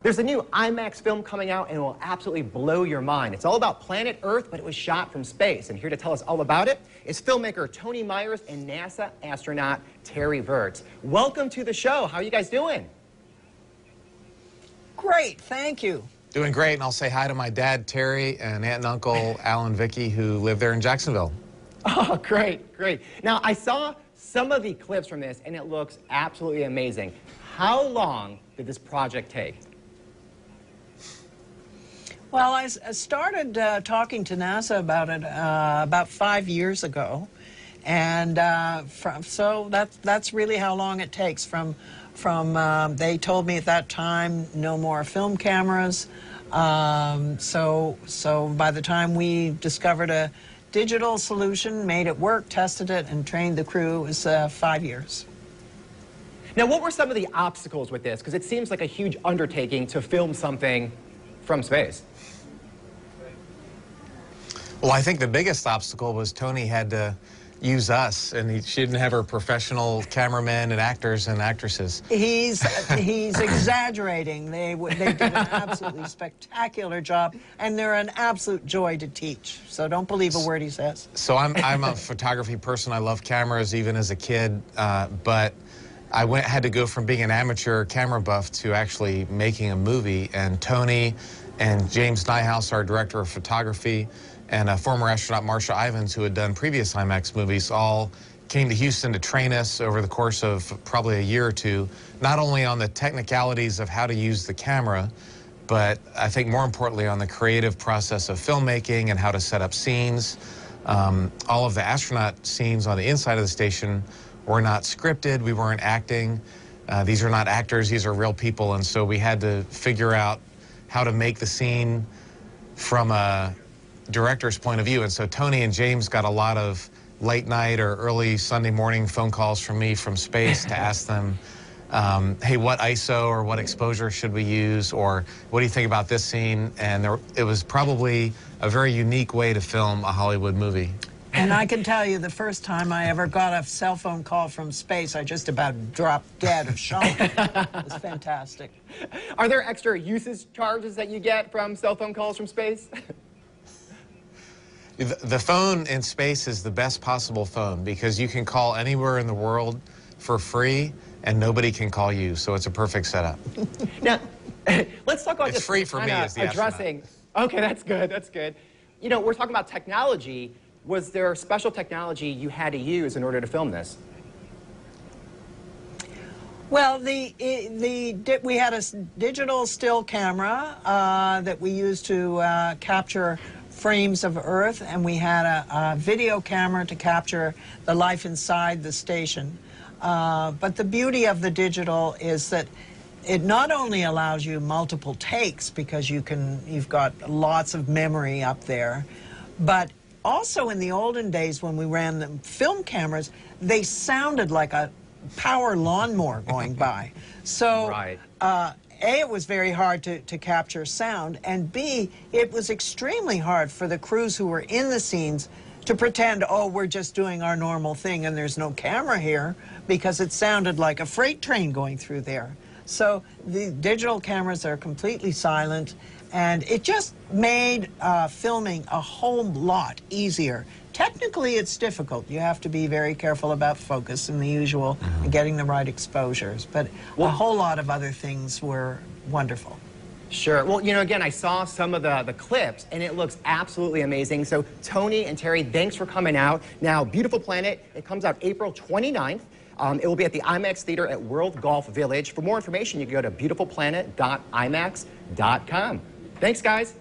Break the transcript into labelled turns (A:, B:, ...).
A: There's a new IMAX film coming out and it will absolutely blow your mind. It's all about planet Earth, but it was shot from space. And here to tell us all about it is filmmaker Tony Myers and NASA astronaut Terry Virts. Welcome to the show. How are you guys doing?
B: Great, thank you.
C: Doing great, and I'll say hi to my dad, Terry, and aunt and uncle, Al and Vicky, who live there in Jacksonville.
A: Oh, great, great. Now, I saw some of the clips from this, and it looks absolutely amazing. How long did this project take?
B: Well, I started talking to NASA about it about 5 years ago, and so that's really how long it takes. From they told me at that time no more film cameras, so by the time we discovered a digital solution, made it work, tested it, and trained the crew, it was 5 years.
A: Now, what were some of the obstacles with this? Because it seems like a huge undertaking to film something from space.
C: Well, I think the biggest obstacle was Tony had to use us, and she didn't have her professional cameramen and actors and actresses.
B: He's exaggerating. They did an absolutely spectacular job, and they're an absolute joy to teach. So don't believe a word he says.
C: So I'm a photography person. I love cameras, even as a kid, but I had to go from being an amateur camera buff to actually making a movie. And Tony and James Nyhouse, our director of photography, and former astronaut Marsha Ivins, who had done previous IMAX movies, all came to Houston to train us over the course of probably a year or two, not only on the technicalities of how to use the camera, but I think more importantly on the creative process of filmmaking and how to set up scenes. All of the astronaut scenes on the inside of the station were not scripted. We weren't acting. These are not actors. These are real people. And so we had to figure out how to make the scene from a director's point of view. And so Tony and James got a lot of late night or early Sunday morning phone calls from me from space to ask them, hey, what ISO or what exposure should we use, or what do you think about this scene? And it was probably a very unique way to film a Hollywood movie.
B: And I can tell you, the first time I ever got a cell phone call from space, I just about dropped dead of shock. It was fantastic.
A: Are there extra usage charges that you get from cell phone calls from space?
C: The phone in space is the best possible phone because you can call anywhere in the world for free and nobody can call you, so it's a perfect setup.
A: Now, let's talk about
C: it's free for me as the
A: addressing. Okay, that's good, that's good. You know, we're talking about technology. Was there special technology you had to use in order to film this?
B: Well, we had a digital still camera that we used to capture frames of Earth, and we had a video camera to capture the life inside the station. But the beauty of the digital is that it not only allows you multiple takes because you've got lots of memory up there, but also in the olden days when we ran the film cameras, they sounded like a power lawnmower going by. So,
A: right.
B: A, it was very hard to capture sound, and B, it was extremely hard for the crews who were in the scenes to pretend, oh, we're just doing our normal thing and there's no camera here, because it sounded like a freight train going through there. So the digital cameras are completely silent, and it just made filming a whole lot easier. Technically, it's difficult. You have to be very careful about focus and the usual, and getting the right exposures. But a whole lot of other things were wonderful.
A: Sure. Well, you know, again, I saw some of the clips, and it looks absolutely amazing. So, Tony and Terry, thanks for coming out. Now, Beautiful Planet, it comes out April 29th. It will be at the IMAX Theater at World Golf Village. For more information, you can go to beautifulplanet.imax.com. Thanks, guys.